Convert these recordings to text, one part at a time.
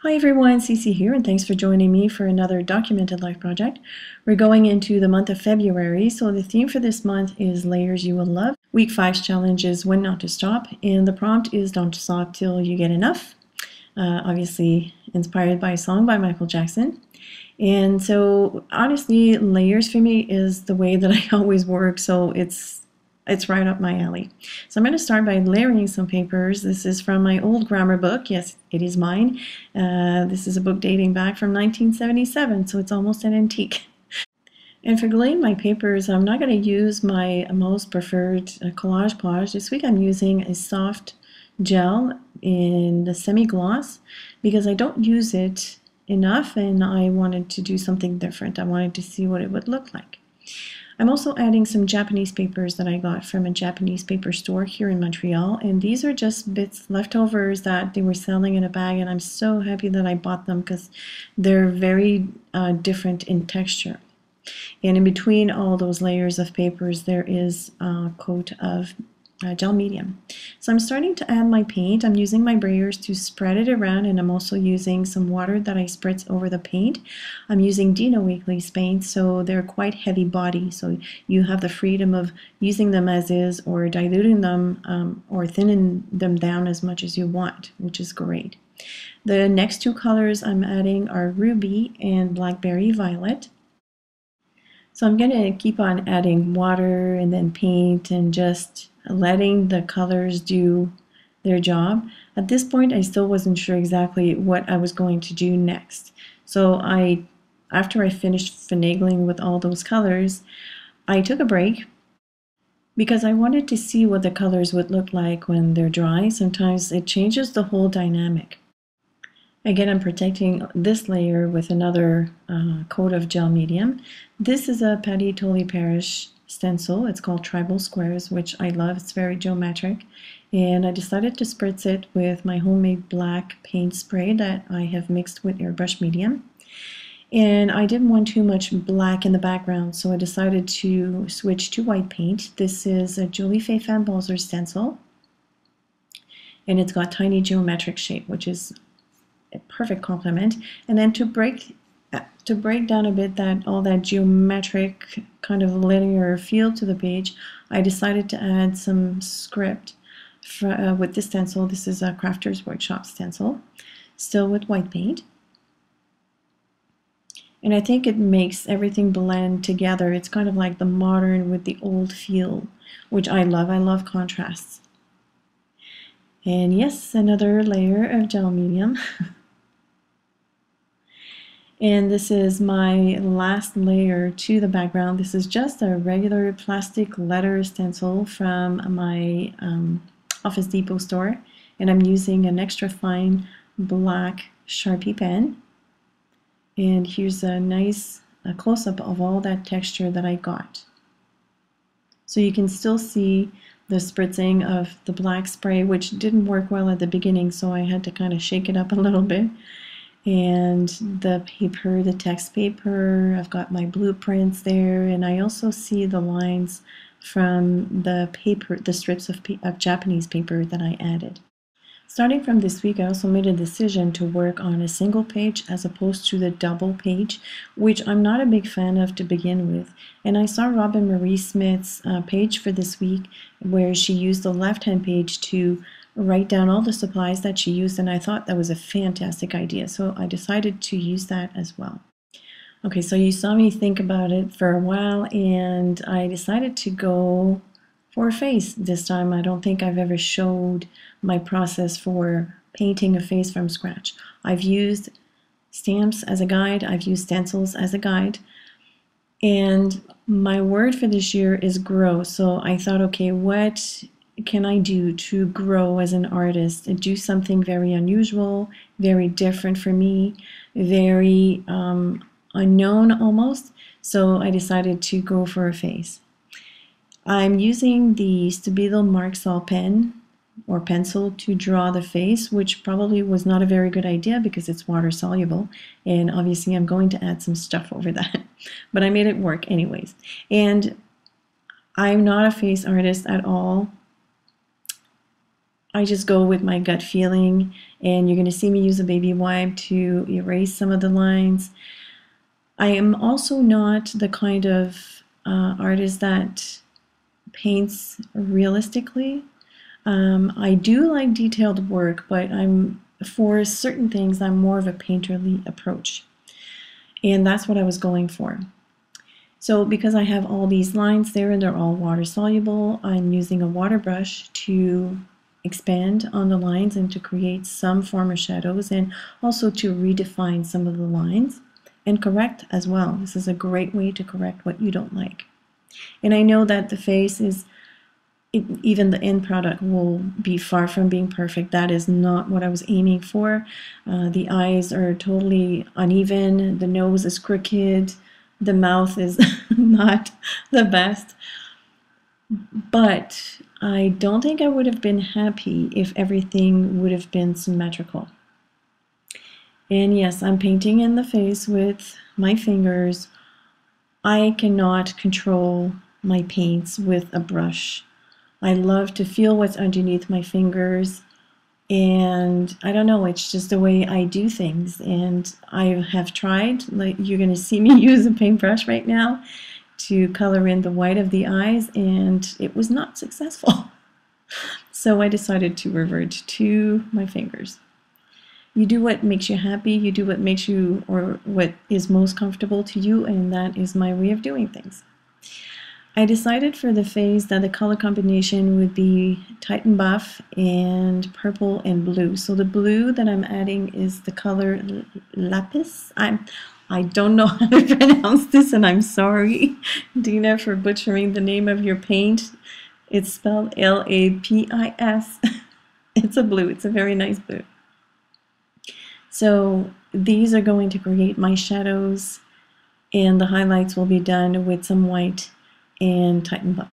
Hi everyone, CeeCee here, and thanks for joining me for another documented life project. We're going into the month of February, so the theme for this month is Layers You Will Love. Week 5's challenge is When Not to Stop, and the prompt is Don't Stop Till You Get Enough. Obviously inspired by a song by Michael Jackson. And so honestly, layers for me is the way that I always work, so it's right up my alley. So I'm going to start by layering some papers. This is from my old grammar book. Yes, it is mine. This is a book dating back from 1977, so it's almost an antique. And for gluing my papers, I'm not going to use my most preferred collage polish. This week I'm using a soft gel in the semi-gloss because I don't use it enough and I wanted to do something different. I wanted to see what it would look like. I'm also adding some Japanese papers that I got from a Japanese paper store here in Montreal, and these are just bits leftovers that they were selling in a bag, and I'm so happy that I bought them because they're very different in texture. And in between all those layers of papers there is a coat of gel medium. So I'm starting to add my paint. I'm using my brayers to spread it around, and I'm also using some water that I spritz over the paint. I'm using d.d.o Weekly's paint, so they're quite heavy body, so you have the freedom of using them as is or diluting them or thinning them down as much as you want, which is great. The next two colors I'm adding are Ruby and Blackberry Violet. So I'm going to keep on adding water and then paint and just letting the colors do their job. At this point, I still wasn't sure exactly what I was going to do next. So after I finished finagling with all those colors, I took a break because I wanted to see what the colors would look like when they're dry. Sometimes it changes the whole dynamic. Again, I'm protecting this layer with another coat of gel medium. This is a Paddy Tolley Parish stencil. It's called Tribal Squares, which I love. It's very geometric. And I decided to spritz it with my homemade black paint spray that I have mixed with airbrush medium. And I didn't want too much black in the background, so I decided to switch to white paint. This is a Julie Faye Fan Balzer stencil. And it's got tiny geometric shape, which is a perfect complement. And then to break down a bit all that geometric kind of linear feel to the page, I decided to add some script with this stencil. This is a Crafter's Workshop stencil, still with white paint. And I think it makes everything blend together. It's kind of like the modern with the old feel, which I love. I love contrasts. And yes, another layer of gel medium. And this is my last layer to the background. This is just a regular plastic letter stencil from my Office Depot store. And I'm using an extra fine black Sharpie pen. And here's a nice close-up of all that texture that I got. So you can still see the spritzing of the black spray, which didn't work well at the beginning, so I had to kind of shake it up a little bit. And the paper, the text paper, I've got my blueprints there, and I also see the lines from the paper, the strips of Japanese paper that I added. Starting from this week, I also made a decision to work on a single page as opposed to the double page, which I'm not a big fan of to begin with. And I saw Robin Marie Smith's page for this week where she used the left-hand page to write down all the supplies that she used, and I thought that was a fantastic idea, so I decided to use that as well. Okay, so you saw me think about it for a while, and I decided to go for a face this time. I don't think I've ever showed my process for painting a face from scratch. I've used stamps as a guide, I've used stencils as a guide, and my word for this year is grow. So I thought, okay, what can I do to grow as an artist and do something very unusual, very different for me, very unknown almost? So I decided to go for a face. I'm using the Stabilo Mark-Sol pen or pencil to draw the face, which probably was not a very good idea because it's water soluble, and obviously I'm going to add some stuff over that, but I made it work anyways. And I'm not a face artist at all. I just go with my gut feeling, and you're going to see me use a baby wipe to erase some of the lines. I am also not the kind of artist that paints realistically. I do like detailed work, but for certain things, I'm more of a painterly approach. And that's what I was going for. So because I have all these lines there and they're all water soluble, I'm using a water brush to expand on the lines and to create some form of shadows, and also to redefine some of the lines and correct as well. This is a great way to correct what you don't like. And I know that the face is, even the end product will be far from being perfect. That is not what I was aiming for. The eyes are totally uneven, the nose is crooked, the mouth is not the best. But I don't think I would have been happy if everything would have been symmetrical. And yes, I'm painting in the face with my fingers. I cannot control my paints with a brush. I love to feel what's underneath my fingers, and I don't know, it's just the way I do things. And I have tried, like you're going to see me use a paintbrush right now to color in the white of the eyes, and it was not successful. So I decided to revert to my fingers. You do what makes you happy, you do what makes you, or what is most comfortable to you, and that is my way of doing things. I decided for the face that the color combination would be Titan Buff and purple and blue. So the blue that I'm adding is the color Lapis. I don't know how to pronounce this, and I'm sorry, Dina, for butchering the name of your paint. It's spelled L-A-P-I-S. It's a blue. It's a very nice blue. So these are going to create my shadows, and the highlights will be done with some white and Titan Buff.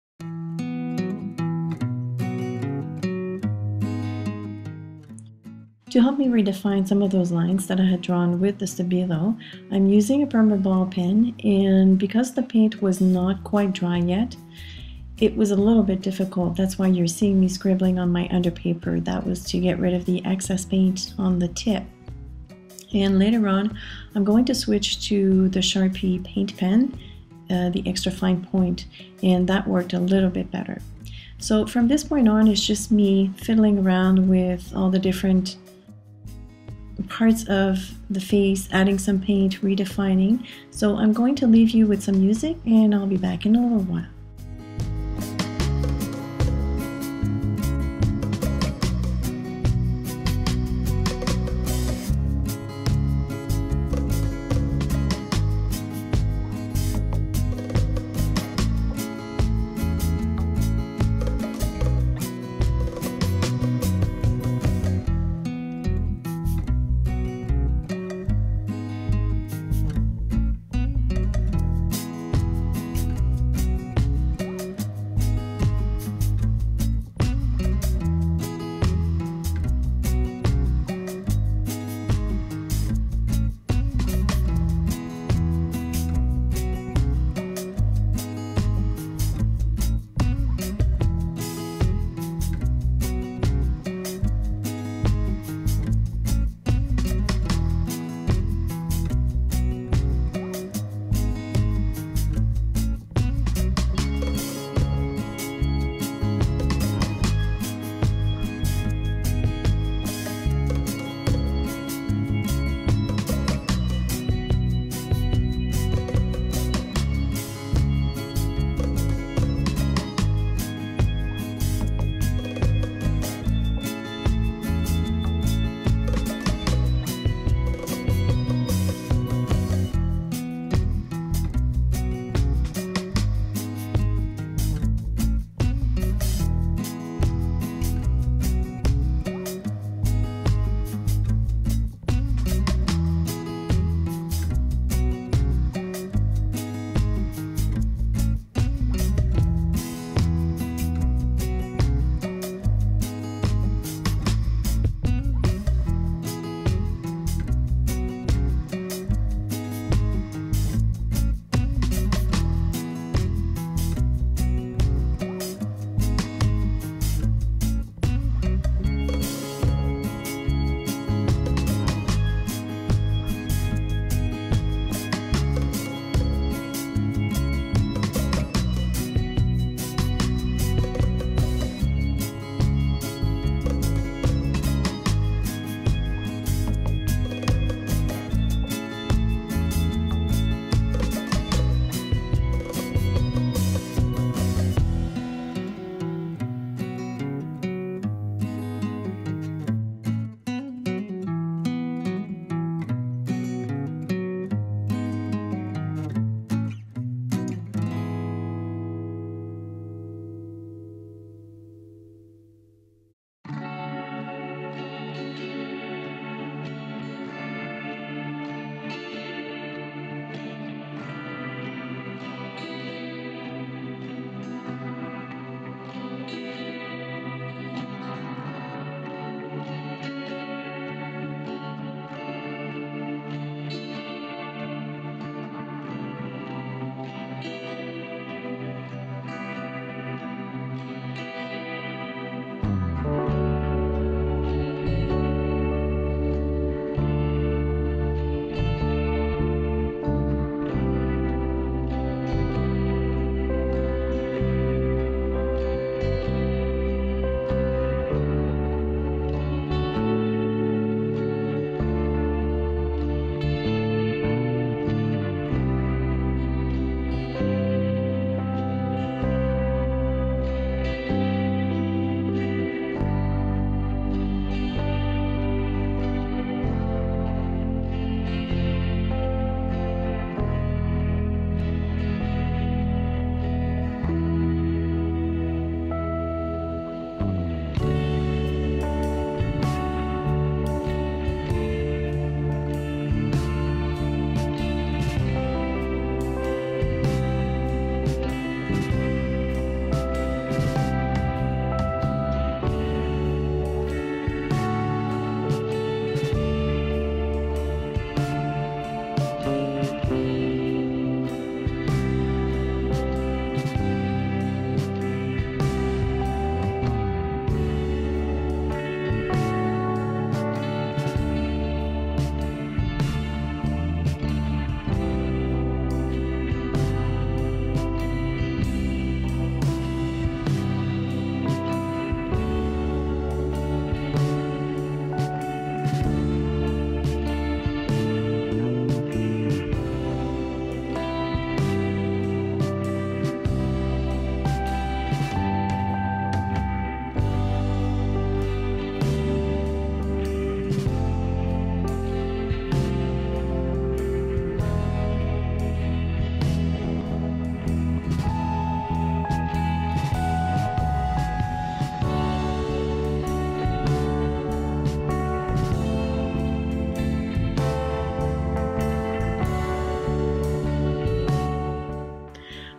To help me redefine some of those lines that I had drawn with the Stabilo, I'm using a perma ball pen, and because the paint was not quite dry yet, it was a little bit difficult. That's why you're seeing me scribbling on my underpaper. That was to get rid of the excess paint on the tip. And later on, I'm going to switch to the Sharpie paint pen, the extra fine point, and that worked a little bit better. So from this point on, it's just me fiddling around with all the different parts of the face, adding some paint, redefining. So I'm going to leave you with some music, and I'll be back in a little while.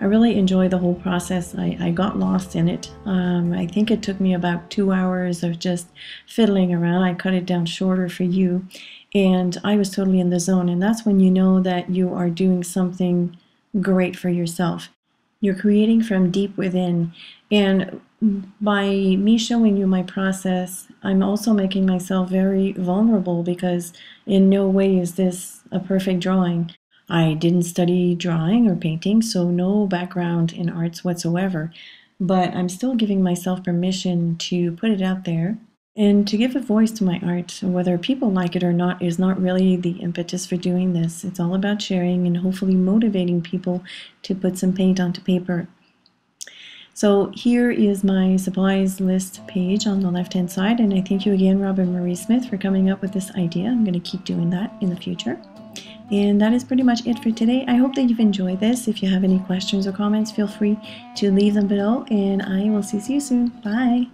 I really enjoy the whole process. I got lost in it. I think it took me about 2 hours of just fiddling around. I cut it down shorter for you, and I was totally in the zone. And that's when you know that you are doing something great for yourself. You're creating from deep within. And by me showing you my process, I'm also making myself very vulnerable, because in no way is this a perfect drawing. I didn't study drawing or painting, so no background in arts whatsoever, but I'm still giving myself permission to put it out there and to give a voice to my art. Whether people like it or not is not really the impetus for doing this. It's all about sharing and hopefully motivating people to put some paint onto paper. So here is my supplies list page on the left-hand side, and I thank you again, Robin Marie Smith, for coming up with this idea. I'm going to keep doing that in the future. And that is pretty much it for today. I hope that you've enjoyed this. If you have any questions or comments, feel free to leave them below, and I will see you soon. Bye!